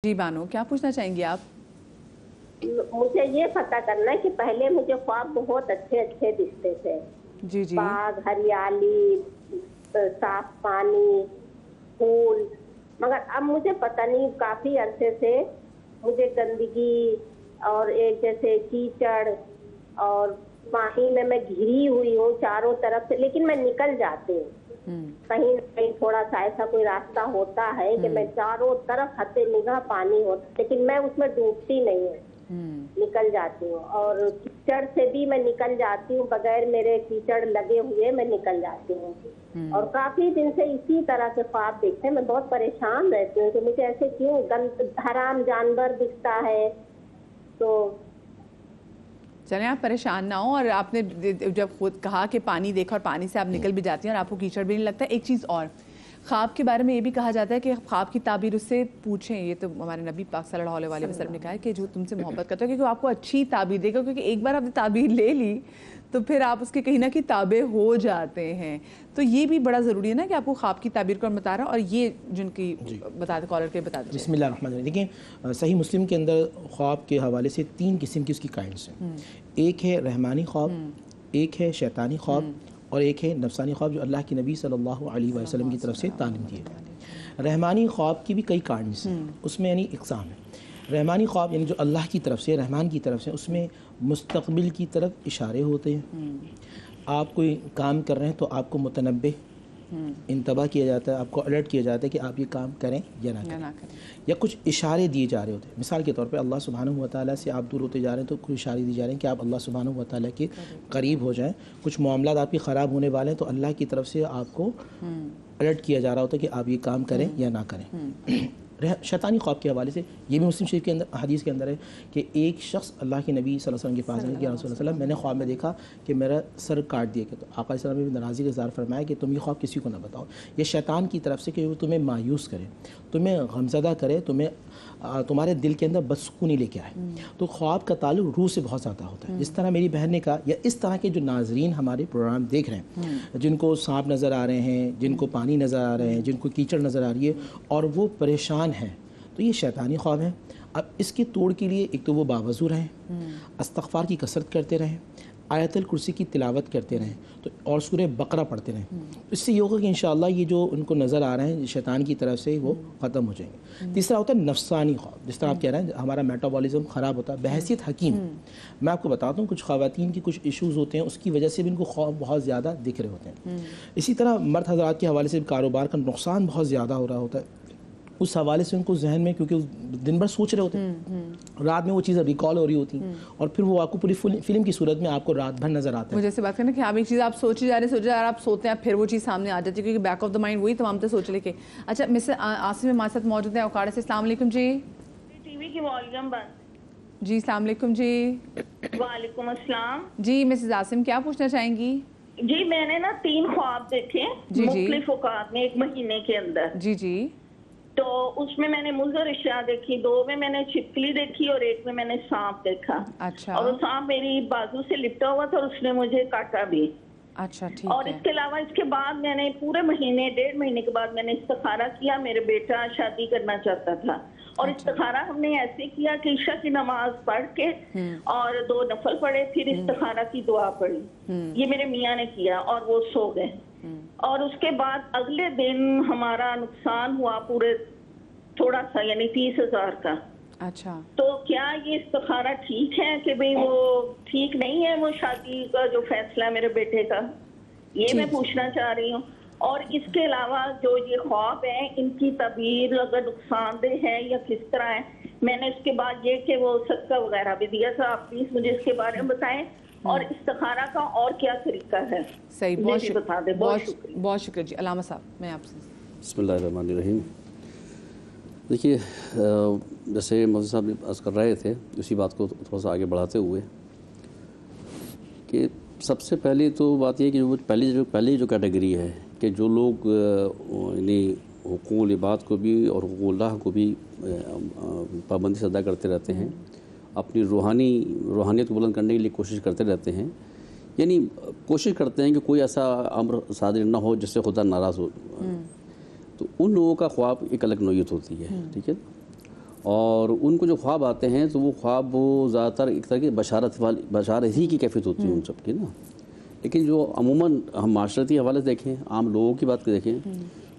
جی بانو، کیا پوچھنا چاہیں گی آپ؟ مجھے یہ پتہ کرنا ہے کہ پہلے مجھے خواب بہت اچھے اچھے دکھتے تھے. جی جی باغ، ہریالی، صاف پانی، پھول. مگر اب مجھے پتہ نہیں، کافی عرصے سے مجھے گندگی اور ایک جیسے کیچڑ اور پانی میں گھری ہوئی ہوں چاروں طرف سے، لیکن میں نکل جاتی ہوں. کہیں نہ کہیں تھوڑا سا ایسا کوئی راستہ ہوتا ہے کہ میں چاروں طرف حد نگاہ پانی ہوتا، لیکن میں اس میں ڈوبتی نہیں ہوں، نکل جاتی ہوں. اور کیچڑ سے بھی میں نکل جاتی ہوں، بغیر میرے کیچڑ لگے ہوئے میں نکل جاتی ہوں. اور کافی دن سے اسی طرح کے خواب دیکھتے ہیں. میں بہت پریشان رہتی ہوں کہ مجھے ایسے کیوں حرام جانور دکھتا ہے. تو چلیں آپ پریشان نہ ہوں. اور آپ نے جب خود کہا کہ پانی دیکھا اور پانی سے آپ نکل بھی جاتی ہیں اور آپ کو کیچڑ بھی نہیں لگتا. ایک چیز اور، خواب کے بارے میں یہ بھی کہا جاتا ہے کہ خواب کی تعبیر اس سے پوچھیں. یہ تو ہمارے نبی پاک صلی اللہ علیہ وسلم نے کہا ہے کہ جو تم سے محبت کرتا ہے کیونکہ وہ آپ کو اچھی تعبیر دے گا، کیونکہ ایک بار آپ نے تعبیر لے لی تو پھر آپ اس کے کہیں نہ کہیں تابع ہو جاتے ہیں. تو یہ بھی بڑا ضروری ہے نا کہ آپ کو خواب کی تعبیر کو بتا رہا. اور یہ جن کی بتا دیں کالر کے بتا دیں. بسم اللہ الرحمن الرحیم. دیکھیں صحیح مسلم کے اندر خواب کے حوالے سے 3 قسم کی اس کی کائنڈس ہیں. ایک ہے رحمانی خواب، ایک ہے شیطانی خواب، اور ایک ہے نفسانی خواب جو اللہ کے نبی صلی اللہ علیہ وسلم کی طرف سے تعلیم دیے گئے. رحمانی خواب کی بھی کئی کائنڈس ہیں، اس میں یعنی اقسام ہیں. رحمانی خواب یعنی جو اللہ کی طرف سے، رحمان کی طرف سے، اس میں مستقبل کی طرف اشارے ہوتے ہیں. آپ کوئی کام کر رہے ہیں تو آپ کو متنبہ انتباہ کیا جاتا ہے، آپ کو الرٹ کیا جاتا ہے کہ آپ یہ کام کریں یا نہ کریں. یا کچھ اشارے دیے جا رہے ہوتے ہیں. مثال کے طور پہ اللہ سبحانہ و تعالیٰ سے آپ دور ہوتے جا رہے ہیں تو کچھ اشارے دیے جا رہے ہیں کہ آپ اللہ سبحانہ و تعالیٰ کے قریب ہو جائیں. کچھ معاملات آپ کے خراب ہونے والے ہیں تو اللہ کی طرف سے آپ کو الرٹ کیا جا رہا ہوتا ہے کہ آپ یہ کام کریں یا نہ کریں. شیطانی خواب کے حوالے سے یہ بھی مسلم شریف کے اندر حدیث کے اندر ہے کہ ایک شخص اللہ کے نبی صلی اللہ علیہ وسلم کے پاس ہے کہ رسول اللہ میں نے خواب میں دیکھا کہ میرا سر کاٹ دیا گیا. تو آقا صلی اللہ علیہ وسلم نے ناراضی کا اظہار فرمایا کہ تم یہ خواب کسی کو نہ بتاؤ. یہ شیطان کی طرف سے کہ وہ تمہیں مایوس کرے، تمہیں غمزدہ کرے، تمہارے دل کے اندر بدسکونی لے کے آئے. تو خواب کا تعلق روح سے بہت زیادہ ہوتا ہے. جس طرح میری بہن نے کہا، یا اس طرح کے جو ناظرین ہمارے پروگرام دیکھ رہے ہیں، جن کو سانپ نظر آ رہے ہیں، جن کو پانی نظر آ رہے ہیں، جن کو کیچڑ نظر آ رہی ہے اور وہ پریشان ہیں، تو یہ شیطانی خواب ہیں. اب اس کے توڑ کے لیے ایک تو وہ باوضو رہیں، استغفار کی کثرت کرتے رہیں، آیت الکرسی کی تلاوت کرتے رہیں تو اور سورہ بقرہ پڑھتے رہیں. اس سے یہ ہوگا کہ انشاءاللہ یہ جو ان کو نظر آ رہے ہیں شیطان کی طرف سے وہ ختم ہو جائیں گے. تیسرا ہوتا ہے نفسانی خواب. جس طرح آپ کہہ رہے ہیں ہمارا میٹابولزم خراب ہوتا ہے. بحیثیت حکیم میں آپ کو بتاتا ہوں کچھ خواتین کی کچھ ایشوز ہوتے ہیں، اس کی وجہ سے بھی ان کو خواب بہت زیادہ دکھ رہے ہوتے ہیں. اسی طرح مرد حضرات کے حوالے سے کاروبار کا نقصان بہت زیادہ ہو رہا ہوتا ہے. اس حوالے سے ان کو ذہن میں، کیونکہ دن بھر سوچ رہے ہوتے ہیں، رات میں وہ چیزیں ریکال ہو رہی ہوتی ہیں اور پھر وہ آپ کو پوری فلم کی صورت میں آپ کو رات بھر نظر آتا ہے. مجھے سے بات کرنا کہ آپ ایک چیز آپ سوچے جا رہے ہیں، آپ سوتے ہیں، پھر وہ چیز سامنے آ جاتی ہے کیونکہ بیک آف دا مائنڈ وہی تمام تو سوچ لے کے. اچھا مسز آصف ہمارے ساتھ موجود ہیں اوکاڑے سے. السلام علیکم جی. ٹی وی کی والیوم بند. جی السلام علیکم جی. وعلیکم السلام. جی مسز آصف کیا پوچھنا چاہیں گی؟ جی میں نے نا 3 خواب دیکھے مختلف اوقات میں 1 مہینے کے اندر. جی جی. تو اس میں نے مضر اشیاء دیکھی، 2 میں میں نے چھپکلی دیکھی اور 1 میں نے سانپ دیکھا. اچھا. اور وہ سانپ میری بازو سے لپٹا ہوا تھا اور اس نے مجھے کاٹا بھی. اچھا ٹھیک ہے. اور اس کے علاوہ اس کے بعد میں نے پورے مہینے 1.5 مہینے کے بعد میں نے استخارہ کیا. میرے بیٹا شادی کرنا چاہتا تھا اور استخارہ ہم نے ایسے کیا کہ عشاء کی نماز پڑھ کے اور 2 نفل پڑھے، پھر استخارہ کی دعا پڑھی. یہ میرے میاں نے کیا اور وہ سو گئے. اور اس کے بعد اگلے دن ہمارا نقصان ہوا پورے تھوڑا سا، یعنی 30,000 کا. اچھا. تو کیا یہ استخارہ ٹھیک ہے کہ بھئی وہ ٹھیک نہیں ہے، وہ شادی کا جو فیصلہ ہے میرے بیٹے کا، یہ میں پوچھنا چاہ رہی ہوں. اور اس کے علاوہ جو یہ خواب ہیں ان کی تعبیر اگر نقصان دہ ہے یا کس طرح ہے. میں نے اس کے بعد یہ کہ وہ صدقہ وغیرہ بھی دیا تھا. آپ پلیز مجھے اس کے بارے میں بتائیں اور استخارہ کا اور کیا طریقہ ہے. صحیح، بہت شکریہ. بہت شکریہ جی. علامہ صاحب میں آپ سے. بسم اللہ الرحمن الرحیم. دیکھیے جیسے مفتی صاحب نے عرض کر رہے تھے اسی بات کو تھوڑا سا آگے بڑھاتے ہوئے کہ سب سے پہلی تو بات یہ کہ وہ پہلی جو کیٹیگری ہے کہ جو لوگ یعنی حقوق العباد کو بھی اور حقوق اللہ کو بھی پابندی سے ادا کرتے رہتے ہیں، اپنی روحانیت کو بلند کرنے کے لیے کوشش کرتے رہتے ہیں، یعنی کوشش کرتے ہیں کہ کوئی ایسا امر صادر نہ ہو جس سے خدا ناراض ہو، تو ان لوگوں کا خواب ایک الگ نوعیت ہوتی ہے. ٹھیک ہے. اور ان کو جو خواب آتے ہیں تو وہ خواب وہ زیادہ تر ایک طرح کی بشارت ہی کی کیفیت ہوتی ہے ان سب کی نا. لیکن جو عموماً ہم معاشرتی حوالے سے دیکھیں, عام لوگوں کی بات دیکھیں,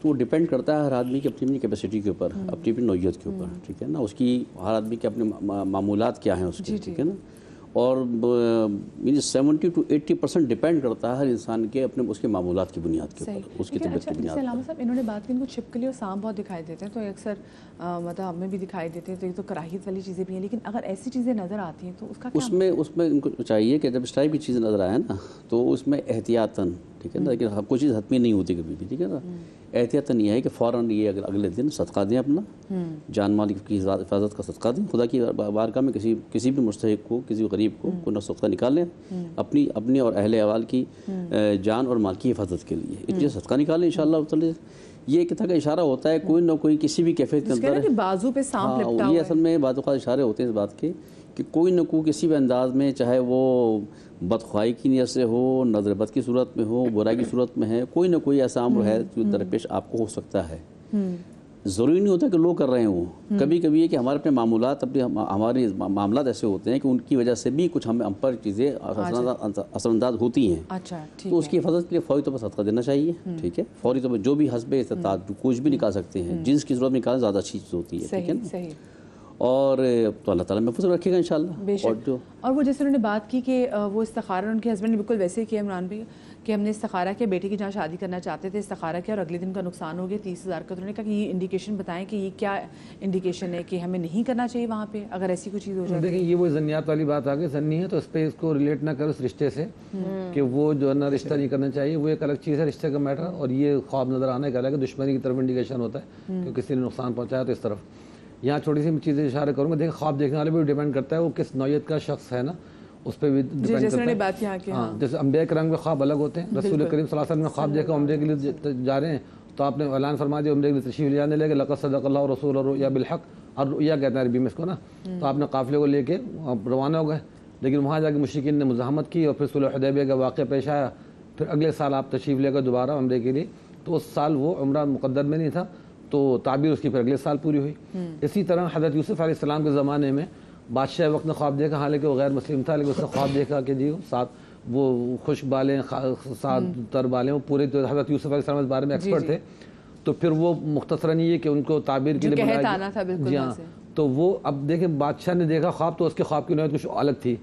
تو وہ ڈپینڈ کرتا ہے ہر آدمی کی اپنی کیپیسٹی کے اوپر, اپنی نوعیت کے اوپر, ٹھیک ہے نا. اس کی ہر آدمی کے اپنے معمولات کیا ہیں اس کے, ٹھیک ہے نا. اور 70 to 80% ڈپینڈ کرتا ہے ہر انسان کے اپنے اس کے معمولات کی بنیاد کے اوپر, اس کی طبیعت کی بنیاد علامہ صاحب انہوں نے بات کی ان کو چھپکلی اور سانپ بہت دکھائی دیتے ہیں, تو اکثر مطلب ہمیں بھی دکھائی دیتے ہیں, تو یہ تو کراہیت والی چیزیں بھی ہیں, لیکن اگر ایسی چیزیں نظر آتی ہیں تو اس کا کیا اس میں ان کو چاہیے کہ جب اس ٹائپ کی چیزیں نظر آئے نا تو اس میں احتیاطاً, ٹھیک ہے نا, لیکن کوئی چیز حتمی نہیں ہوتی کبھی بھی, ٹھیک ہے نا. احتیاطاً یہ ہے کہ فوراً یہ اگلے دن صدقہ دیں, اپنا جان مال کی حفاظت کا صدقہ دیں, خدا کی بارگاہ میں کسی بھی مستحق کو, کسی غریب کو کوئی نہ صدقہ نکالیں اپنی اور اہل عیال کی جان اور مال کی حفاظت کے لیے, اتنے صدقہ نکالیں انشاءاللہ تعالی. یہ ایک طرح کا اشارہ ہوتا ہے کوئی نہ کوئی کسی بھی کیفیت کے اندر, بازو پہ سانپ لپٹا ہوا ہے, یہ اصل میں بعض اوقات اشارے ہوتے ہیں اس بات کے کہ کوئی نہ کوئی کسی بھی انداز میں, چاہے وہ بدخواہی کی نیت سے ہو, نظر بد کی صورت میں ہو, برائی کی صورت میں ہے, کوئی نہ کوئی ایسا امر ہے جو درپیش آپ کو ہو سکتا ہے. ضروری نہیں ہوتا کہ لوگ کر رہے ہوں, کبھی کبھی یہ کہ ہمارے اپنے معمولات, ہمارے معاملات ایسے ہوتے ہیں کہ ان کی وجہ سے بھی کچھ ہم پر چیزیں اثر انداز ہوتی ہیں. تو اس کی حفاظت کے لیے فوری طور پر صدقہ دینا چاہیے, ٹھیک ہے. فوری طور پر جو بھی حسب استطاعت کچھ بھی نکال سکتے ہیں, جنس کی ضرورت نکالنا زیادہ اچھی چیز ہوتی ہے, ٹھیک ہے نا. اور تو اللہ تعالیٰ محفوظ رکھے گا انشاءاللہ. اور وہ جیسے انہوں نے بات کی کہ وہ استخارہ ان کے ہسبینڈ نے بالکل ویسے ہی کیا عمران بھائی, کہ ہم نے استخارہ کیا, بیٹے کی جہاں شادی کرنا چاہتے تھے استخارہ کیا, اور اگلے دن کا نقصان ہو گیا 30,000 کا. تو انہوں نے کہا کہ یہ انڈیکیشن بتائیں کہ یہ کیا انڈیکیشن ہے کہ ہمیں نہیں کرنا چاہیے وہاں پہ اگر ایسی کوئی چیز ہو جائے. دیکھیں یہ وہ ظنیات والی بات آ گئی, ظنی ہے تو اس پہ اس کو ریلیٹ نہ کرو اس رشتے سے کہ وہ جو ہے نا رشتہ نہیں کرنا چاہیے, وہ ایک الگ چیز ہے رشتے کا میٹر, اور یہ خواب نظر آنا ایک الگ ہے, دشمنی کی طرف انڈیکیشن ہوتا ہے کہ کسی نے نقصان پہنچایا تو اس طرف. یہاں چھوٹی سی چیزیں اشارہ کروں گا, دیکھیں خواب دیکھنے والے بھی ڈیپینڈ کرتا ہے وہ کس نوعیت کا شخص ہے نا, اس پہ بھی ڈیپینڈ کرتا ہے. ہاں جیسے انبیاء کرام کے خواب الگ ہوتے ہیں. رسول کریم صلی اللہ علیہ وسلم نے خواب دیکھا عمرے کے لیے جا رہے ہیں تو آپ نے اعلان فرما دیا عمرے کے لیے تشریف لے جانے لگے, لقد صدق اللہ رسول الرؤیا بالحق, اور رؤیا کہتے ہیں عربی میں اس کو نا. تو آپ نے قافلے کو لے کے روانہ ہو گئے, لیکن وہاں جا کے مشرکین نے مزاحمت کی اور پھر صلح حدیبیہ کا واقعہ پیش آیا. پھر اگلے سال آپ تشریف لے گئے دوبارہ عمرے کے لیے, تو اس سال وہ عمرہ مقدر میں نہیں تھا, تو تعبیر اس کی پھر اگلے سال پوری ہوئی. اسی طرح حضرت یوسف علیہ السلام کے زمانے میں بادشاہ وقت نے خواب دیکھا, حالانکہ وہ غیر مسلم تھا, لیکن اس نے خواب دیکھا کہ جی ساتھ وہ خشک بالیں, ساتھ تر بالیں, وہ پورے حضرت یوسف علیہ السلام اس بارے میں ایکسپرٹ تھے. تو پھر وہ مختصراً یہ کہ ان کو تعبیر کے لیے بلایا, جی ہاں. تو وہ اب دیکھیں بادشاہ نے دیکھا خواب, تو اس کے خواب کی نوعیت کچھ الگ تھی.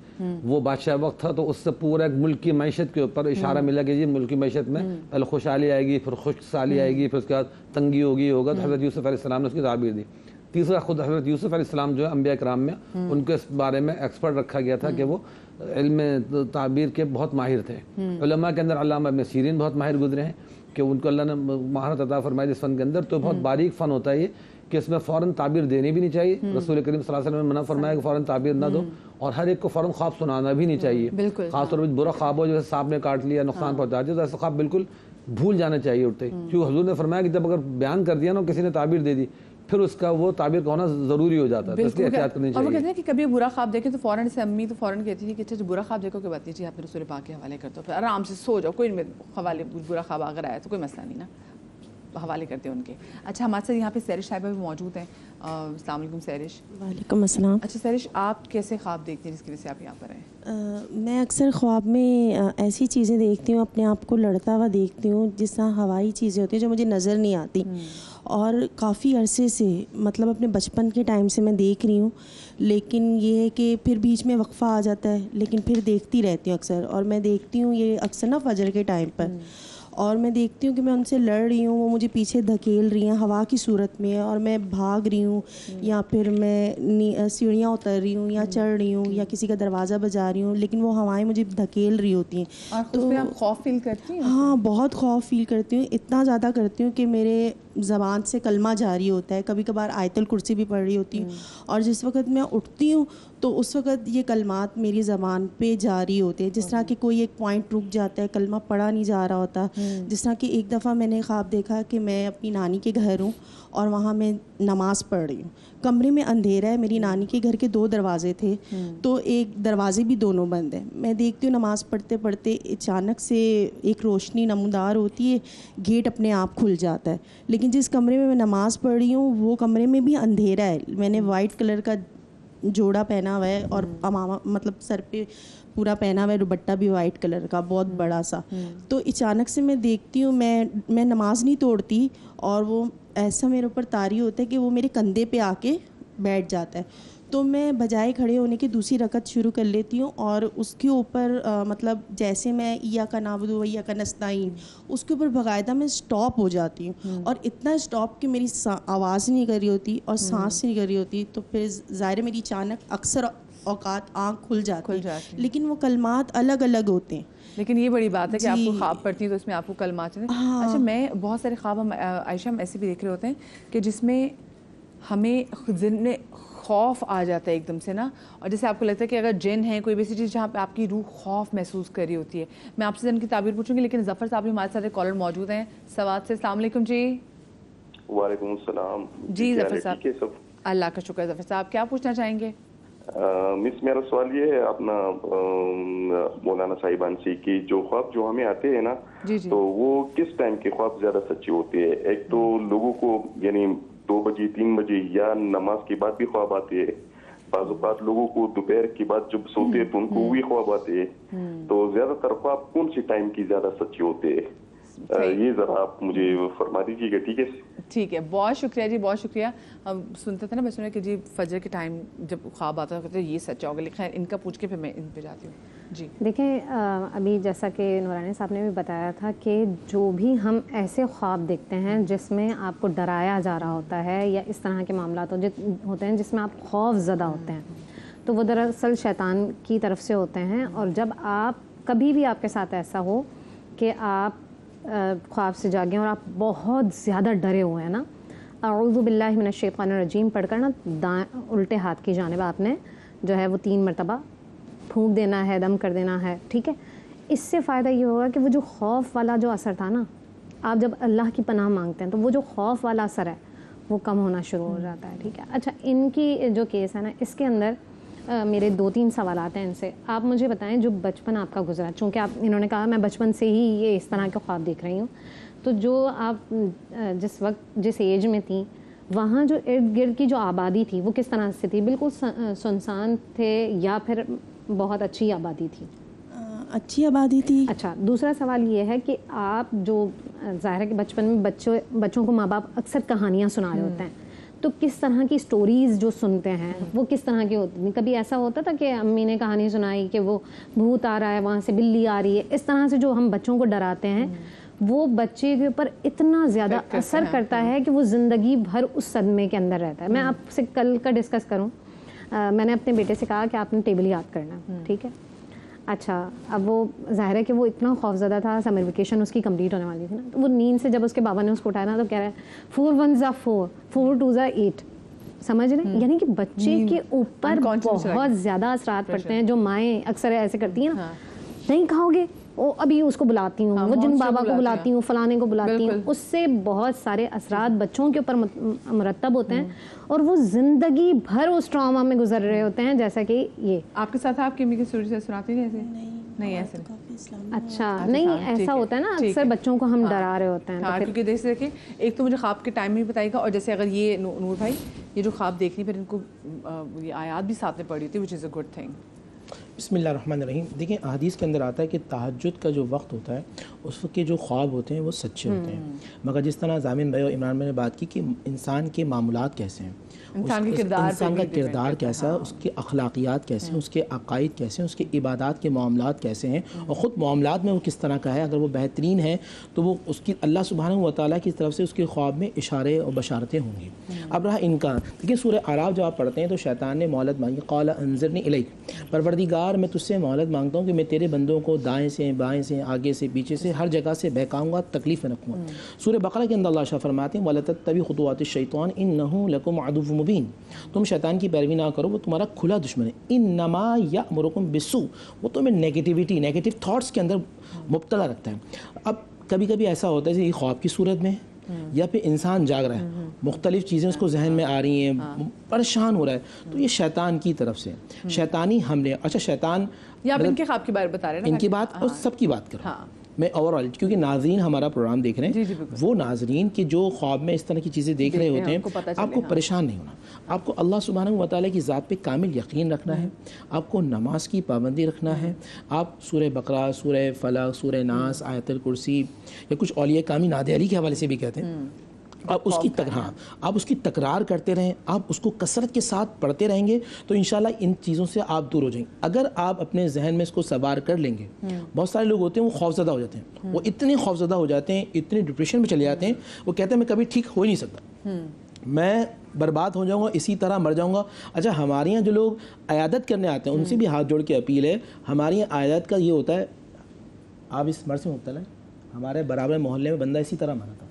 وہ بادشاہ وقت تھا, تو اس سے پورا ایک ملک کی معیشت کے اوپر اشارہ ملا کہ جی ملک کی معیشت میں پہلے خوشحالی آئے گی, پھر خشک سالی آئے گی, پھر اس کے بعد تنگی ہوگا. تو حضرت یوسف علیہ السلام نے اس کی تعبیر دی. تیسرا خود حضرت یوسف علیہ السلام جو ہے انبیاء کرام میں ان کو اس بارے میں ایکسپرٹ رکھا گیا تھا کہ وہ علم تعبیر کے بہت ماہر تھے. علماء کے اندر علامہ ابن سیرین بہت ماہر گزرے ہیں کہ ان کو اللہ نے مہارت عطا فرمائی اس فن کے اندر. تو بہت باریک فن ہوتا ہے یہ کہ اس میں فوراً تعبیر دینی بھی نہیں چاہیے. رسول کریم صلی اللہ علیہ وسلم نے منع فرمایا کہ فوراً تعبیر نہ دو, اور ہر ایک کو فوراً خواب سنانا بھی نہیں چاہیے. خاص طور پر برا خواب ہو جیسے سانپ نے کاٹ لیا, نقصان پہنچا دیا, تو ایسا خواب بالکل بھول جانا چاہیے اٹھتے. کیونکہ حضور نے فرمایا کہ جب اگر بیان کر دیا نا کسی نے تعبیر دے دی, پھر اس کا وہ تعبیر کا ہونا ضروری ہو جاتا ہے. اس لیے احتیاط کرنی چاہیے. اور وہ کہتے ہیں کہ کبھی برا خواب دیکھیں تو فوراً سے امی تو فوراً کہتی تھی کہ اچھا برا خواب دیکھو کوئی بات نہیں, آپ رسول پاک کے حوالے کر دو, پھر آرام سے سو جاؤ, کوئی حوالے برا خواب اگر آیا تو کوئی مسئلہ نہیں نا, حوالے کرتے ہیں ان کے. اچھا ہمارے ساتھ یہاں پہ سیرش صاحبہ بھی موجود ہیں. السلام علیکم سیرش. وعلیکم السلام. اچھا سیرش, آپ کیسے خواب دیکھتے ہیں جس کی وجہ سے آپ یہاں پر ہیں؟ میں اکثر خواب میں ایسی چیزیں دیکھتی ہوں, اپنے آپ کو لڑتا ہوا دیکھتی ہوں, جس طرح ہوائی چیزیں ہوتی ہیں جو مجھے نظر نہیں آتی, اور کافی عرصے سے مطلب اپنے بچپن کے ٹائم سے میں دیکھ رہی ہوں. لیکن یہ ہے کہ پھر بیچ میں وقفہ آ جاتا ہے, لیکن پھر دیکھتی رہتی ہوں اکثر. اور میں دیکھتی ہوں یہ اکثر نا فجر کے ٹائم پر, اور میں دیکھتی ہوں کہ میں ان سے لڑ رہی ہوں, وہ مجھے پیچھے دھکیل رہی ہیں ہوا کی صورت میں, اور میں بھاگ رہی ہوں, یا پھر میں سیڑھیاں اتر رہی ہوں یا چڑھ رہی ہوں, یا کسی کا دروازہ بجا رہی ہوں, لیکن وہ ہوائیں مجھے دھکیل رہی ہوتی ہیں. اور اس میں آپ خوف فیل کرتی ہیں؟ ہاں بہت خوف فیل کرتی ہوں, اتنا زیادہ کرتی ہوں کہ میرے زبان سے کلمہ جاری ہوتا ہے. کبھی کبھار آیت الکرسی بھی پڑھ رہی ہوتی ہوں, اور جس وقت میں اٹھتی ہوں تو اس وقت یہ کلمات میری زبان پہ جاری ہوتے ہیں, جس طرح کہ کوئی ایک پوائنٹ رک جاتا ہے, کلمہ پڑھا نہیں جا رہا ہوتا. جس طرح کہ ایک دفعہ میں نے خواب دیکھا کہ میں اپنی نانی کے گھر ہوں اور وہاں میں نماز پڑھ رہی ہوں. کمرے میں اندھیرا ہے, میری نانی کے گھر کے 2 دروازے تھے, تو ایک دروازے بھی دونوں بند ہیں. میں دیکھتی ہوں نماز پڑھتے پڑھتے اچانک سے ایک روشنی نمودار ہوتی ہے, گیٹ اپنے آپ کھل جاتا ہے, لیکن لیکن جس کمرے میں نماز پڑھ رہی ہوں وہ کمرے میں بھی اندھیرا ہے. میں نے وائٹ کلر کا جوڑا پہنا ہوا ہے اور امامہ مطلب سر پہ پورا پہنا ہوا ہے, دوپٹہ بھی وائٹ کلر کا بہت بڑا سا. تو اچانک سے میں دیکھتی ہوں, میں نماز نہیں توڑتی اور وہ ایسا میرے اوپر طاری ہوتا ہے کہ وہ میرے کندھے پہ آ کے بیٹھ جاتا ہے. تو میں بجائے کھڑے ہونے کی دوسری رکعت شروع کر لیتی ہوں اور اس کے اوپر مطلب جیسے میں ایاک نعبد و ایاک نستعین اس کے اوپر باقاعدہ میں اسٹاپ ہو جاتی ہوں, اور اتنا اسٹاپ کہ میری آواز نہیں کر رہی ہوتی اور سانس نہیں کر رہی ہوتی. تو پھر ظاہر میری اچانک اکثر اوقات آنکھ کھل جاتی, لیکن وہ کلمات الگ الگ ہوتے ہیں. لیکن یہ بڑی بات ہے کہ آپ کو خواب پڑتی ہیں تو اس میں آپ کو کلمات ہیں. اچھا, میں بہت سارے خواب ہم عائشہ ہم ایسے بھی دیکھ رہے ہوتے ہیں کہ جس میں ہمیں ذہن میں خوف آ جاتا ہے ایک دم سے نا, اور جیسے آپ کو لگتا ہے کہ اگر جن ہے کوئی ویسی چیز جہاں پہ آپ کی روح خوف محسوس کر رہی ہوتی ہے. میں آپ سے جن کی تعبیر پوچھوں گی, لیکن ظفر صاحب بھی ہمارے ساتھ کالر موجود ہیں سوات سے. السلام علیکم جی. وعلیکم السلام. جی ظفر صاحب, اللہ کا شکر. ظفر صاحب کیا پوچھنا چاہیں گے؟ مس میرا سوال یہ ہے اپنا مولانا صاحبان سے کہ جو خواب جو ہمیں آتے ہیں نا تو وہ کس ٹائم کے خواب زیادہ سچے ہوتے ہیں؟ ایک تو لوگوں کو یعنی 2 بجے 3 بجے یا نماز کے بعد بھی خواب آتے ہیں, بعض اوقات لوگوں کو دوپہر کے بعد جب سوتے ہیں تو ان کو وہی خواب آتے ہیں. تو زیادہ تر خواب کون سے ٹائم کی زیادہ سچے ہوتے ہیں؟ یہ ذرا آپ مجھے فرما دیجیے گا. ٹھیک ہے, ٹھیک ہے, بہت شکریہ جی, بہت شکریہ. ہم سنتے تھے نا بچوں نے کہ جی فجر کے ٹائم جب خواب آتا ہے تو یہ سچا ہوگا, لیکن ان کا پوچھ کے پھر میں ان پہ جاتی ہوں. جی دیکھیں, ابھی جیسا کہ نورانی صاحب نے بھی بتایا تھا کہ جو بھی ہم ایسے خواب دیکھتے ہیں جس میں آپ کو ڈرایا جا رہا ہوتا ہے یا اس طرح کے معاملات ہوتے ہیں جس میں آپ خوف زدہ ہوتے ہیں, تو وہ دراصل شیطان کی طرف سے ہوتے ہیں. اور جب آپ کبھی بھی آپ کے ساتھ ایسا ہو کہ آپ خواب سے جاگیں اور آپ بہت زیادہ ڈرے ہوئے ہیں نا, اعوذ باللہ من الشیطان الرجیم پڑھ کر نا الٹے ہاتھ کی جانب آپ نے جو ہے وہ 3 مرتبہ پھونک دینا ہے, دم کر دینا ہے. ٹھیک ہے, اس سے فائدہ یہ ہوگا کہ وہ جو خوف والا جو اثر تھا نا, آپ جب اللہ کی پناہ مانگتے ہیں تو وہ جو خوف والا اثر ہے وہ کم ہونا شروع ہو جاتا ہے. ٹھیک ہے, اچھا ان کی جو کیس ہے نا اس کے اندر میرے 2-3 سوالات ہیں ان سے. آپ مجھے بتائیں جو بچپن آپ کا گزرا, چونکہ آپ انہوں نے کہا میں بچپن سے ہی یہ اس طرح کے خواب دیکھ رہی ہوں, تو جو آپ جس وقت جس ایج میں تھیں وہاں جو ارد گرد کی جو آبادی تھی وہ کس طرح سے تھی؟ بالکل سنسان تھے یا پھر بہت اچھی آبادی تھی؟ اچھی آبادی تھی. اچھا, دوسرا سوال یہ ہے کہ آپ جو ظاہر ہے کہ بچپن میں بچوں کو ماں باپ اکثر کہانیاں سنا رہے ہوتے ہیں, تو کس طرح کی سٹوریز جو سنتے ہیں وہ کس طرح کی ہوتی ہیں؟ کبھی ایسا ہوتا تھا کہ امی نے کہانی سنائی کہ وہ بھوت آ رہا ہے, وہاں سے بلی آ رہی ہے, اس طرح سے جو ہم بچوں کو ڈراتے ہیں وہ بچے کے اوپر اتنا زیادہ اثر کرتا ہے کہ وہ زندگی بھر اس صدمے کے اندر رہتا ہے. میں آپ سے کل کا ڈسکس کروں, میں نے اپنے بیٹے سے کہا کہ آپ نے ٹیبل یاد کرنا. ٹھیک ہے, اچھا اب وہ ظاہر ہے کہ وہ اتنا خوفزدہ تھا, سمر ویکیشن اس کی کمپلیٹ ہونے والی تھی نا, تو وہ نیند سے جب اس کے بابا نے اس کو اٹھایا نا تو کہہ رہا ہے 4 1 4 4 2 8. سمجھ رہے ہیں, یعنی کہ بچے کے اوپر بہت زیادہ اثرات پڑتے ہیں. جو مائیں اکثر ایسے کرتی ہیں نا, نہیں کھاؤ گے, وہ ابھی اس کو بلاتی ہوں, وہ جن بابا کو بلاتی ہوں, فلانے کو بلاتی ہوں, اس سے بہت سارے اثرات بچوں کے اوپر مرتب ہوتے ہیں اور وہ زندگی بھر اس ٹراما میں گزر رہے ہوتے ہیں. جیسا کہ یہ آپ کے ساتھ آپ کی امی کی اسٹوری سے سناتی نہیں ایسے؟ نہیں ایسے. اچھا, نہیں ایسا ہوتا ہے نا اکثر بچوں کو ہم ڈرا رہے ہوتے ہیں. کیونکہ دیکھ دیکھیں, ایک تو مجھے خواب کے ٹائم میں بھی بتائیے گا, اور جیسے اگر یہ نور بھائی یہ جو خواب دیکھنی پھر ان کو یہ آیات بھی ساتھ میں پڑھی تھی, وچ از اے گڈ تھنگ. بسم اللہ الرحمن الرحیم. دیکھیں احادیث کے اندر آتا ہے کہ تہجد کا جو وقت ہوتا ہے اس وقت کے جو خواب ہوتے ہیں وہ سچے ہوتے ہیں. مگر جس طرح زامن بھائی اور عمران بھائی نے بات کی کہ انسان کے معاملات کیسے ہیں, انسان کا کردار کیسا ہے, اس کے اخلاقیات کیسے ہیں, اس کے عقائد کیسے ہیں, اس کے عبادات کے معاملات کیسے ہیں, اور خود معاملات میں وہ کس طرح کا ہے. اگر وہ بہترین ہے تو وہ اس کی اللہ سبحانہ و تعالیٰ کی طرف سے اس کے خواب میں اشارے اور بشارتیں ہوں گی. اب رہا ان کا, دیکھیں سورہ اعراف جب آپ پڑھتے ہیں تو شیطان نے مہلت مانگی, قال انظرنی الیک, پروردگار میں تجھ سے مہلت مانگتا ہوں کہ میں تیرے بندوں کو دائیں سے بائیں سے آگے سے پیچھے سے ہر جگہ سے بہکاؤں گا, تکلیف میں رکھوں گا. سورہ بقرہ کے اندر اللہ شاہ فرماتے ہیں وَلَا تَتَّبِعْ خُطُوَاتِ الشَّيْطَانِ إِنَّهُ لَكُمْ عَدُوٌّ مُبِينٌ, تم شیطان کی پیروی نہ کرو, وہ تمہارا کھلا دشمن ہے. انما یأمرکم بالسوء, وہ تمہیں نیگیٹیوٹی نیگیٹو تھاٹس کے اندر مبتلا رکھتا ہے. اب کبھی کبھی ایسا ہوتا ہے کہ خواب کی صورت میں یا پھر انسان جاگ رہا ہے, مختلف چیزیں اس کو ذہن میں آ رہی ہیں, پریشان ہو رہا ہے, تو یہ شیطان کی طرف سے شیطانی حملے. اچھا شیطان, یا آپ ان کے خواب کے بارے بتا رہے ہیں, ان کی بات اور سب کی بات کرو, میں اوور آل کیونکہ ناظرین ہمارا پروگرام دیکھ رہے ہیں، وہ ناظرین کہ جو خواب میں اس طرح کی چیزیں دیکھ رہے ہوتے ہیں، آپ کو پریشان نہیں ہونا، آپ کو اللہ سبحانہ و تعالیٰ کی ذات پہ کامل یقین رکھنا ہے، آپ کو نماز کی پابندی رکھنا ہے، آپ سورہ بقرہ، سورہ فلق، سورہ ناس، آیت الکرسی یا کچھ اولیاء کامی ناد علی کے حوالے سے بھی کہتے ہیں، آپ اس کی تکرار کرتے رہیں، آپ اس کو کثرت کے ساتھ پڑھتے رہیں گے تو انشاءاللہ ان چیزوں سے آپ دور ہو جائیں گے۔ اگر آپ اپنے ذہن میں اس کو سوار کر لیں گے، بہت سارے لوگ ہوتے ہیں وہ خوفزدہ ہو جاتے ہیں، وہ اتنے خوفزدہ ہو جاتے ہیں، اتنے ڈپریشن میں چلے جاتے ہیں، وہ کہتے ہیں میں کبھی ٹھیک ہو ہی نہیں سکتا، میں برباد ہو جاؤں گا، اسی طرح مر جاؤں گا۔ اچھا، ہمارے یہاں جو لوگ عیادت کرنے آتے ہیں ان سے بھی ہاتھ جوڑ کے اپیل ہے، ہمارے یہاں عیادت کا یہ ہوتا ہے، آپ اس مرض سے مبتلا ہیں، ہمارے برابر محلے میں بندہ اسی طرح مرا تھا،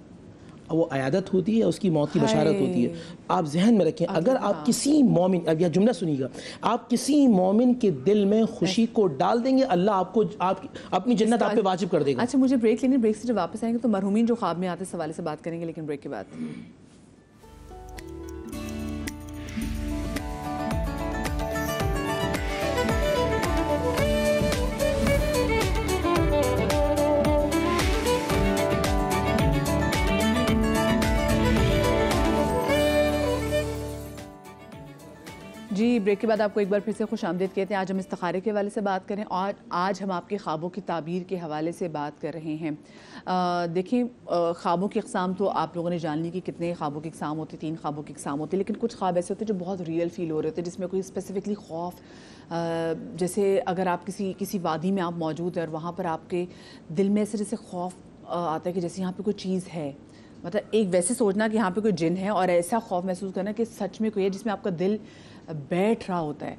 وہ عیادت ہوتی ہے، اس کی موت کی بشارت ہوتی ہے۔ آپ ذہن میں رکھیں، اگر آپ کسی مومن، اب یہ جملہ سنیے گا، آپ کسی مومن کے دل میں خوشی کو ڈال دیں گے، اللہ آپ کو اپنی جنت آپ پہ واجب کر دے گا۔ اچھا، مجھے بریک لینی، بریک سے جب واپس آئیں گے تو مرحومین جو خواب میں آتے اس حوالے سے بات کریں گے، لیکن بریک کے بعد۔ جی، بریک کے بعد آپ کو ایک بار پھر سے خوش آمدید کہتے ہیں۔ آج ہم استخارے کے حوالے سے بات کریں اور آج ہم آپ کے خوابوں کی تعبیر کے حوالے سے بات کر رہے ہیں۔ دیکھیں، خوابوں کی اقسام تو آپ لوگوں نے جان لی کہ کتنے خوابوں کی اقسام ہوتی، 3 خوابوں کی اقسام ہوتی، لیکن کچھ خواب ایسے ہوتے ہیں جو بہت ریئل فیل ہو رہے ہوتے ہیں، جس میں کوئی اسپیسیفکلی خوف، جیسے اگر آپ کسی وادی میں آپ موجود ہیں اور وہاں پر آپ کے دل میں ایسے جیسے خوف آتا ہے کہ جیسے یہاں پہ کوئی چیز ہے، مطلب ایک ویسے سوچنا کہ یہاں پہ کوئی جن ہے، اور ایسا خوف محسوس کرنا کہ سچ میں کوئی ہے جس میں آپ کا دل بیٹھ رہا ہوتا ہے۔